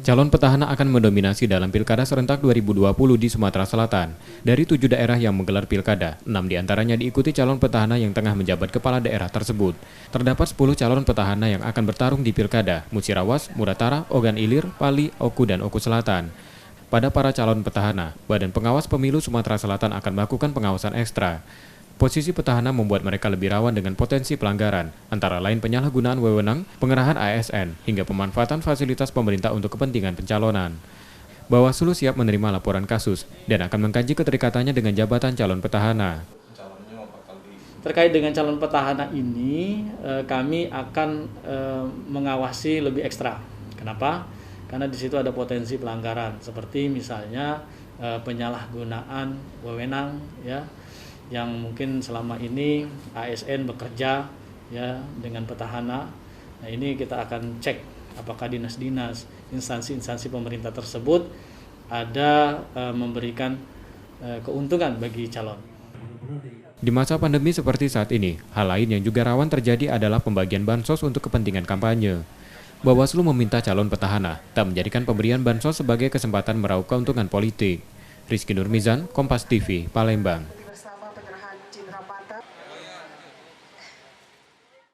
Calon petahana akan mendominasi dalam Pilkada serentak 2020 di Sumatera Selatan. Dari 7 daerah yang menggelar pilkada, 6 diantaranya diikuti calon petahana yang tengah menjabat kepala daerah tersebut. Terdapat 10 calon petahana yang akan bertarung di pilkada, Musirawas, Muratara, Ogan Ilir, Pali, Oku, dan Oku Selatan. Pada para calon petahana, Badan Pengawas Pemilu Sumatera Selatan akan melakukan pengawasan ekstra. Posisi petahana membuat mereka lebih rawan dengan potensi pelanggaran, antara lain penyalahgunaan wewenang, pengerahan ASN, hingga pemanfaatan fasilitas pemerintah untuk kepentingan pencalonan. Bawaslu siap menerima laporan kasus dan akan mengkaji keterikatannya dengan jabatan calon petahana. Terkait dengan calon petahana ini, kami akan mengawasi lebih ekstra. Kenapa? Karena di situ ada potensi pelanggaran, seperti misalnya penyalahgunaan wewenang, ya, yang mungkin selama ini ASN bekerja ya dengan petahana. Nah, ini kita akan cek apakah dinas-dinas, instansi-instansi pemerintah tersebut ada memberikan keuntungan bagi calon. Di masa pandemi seperti saat ini, hal lain yang juga rawan terjadi adalah pembagian bansos untuk kepentingan kampanye. Bawaslu meminta calon petahana tak menjadikan pemberian bansos sebagai kesempatan meraup keuntungan politik. Rizky Nurmizan, Kompas TV, Palembang.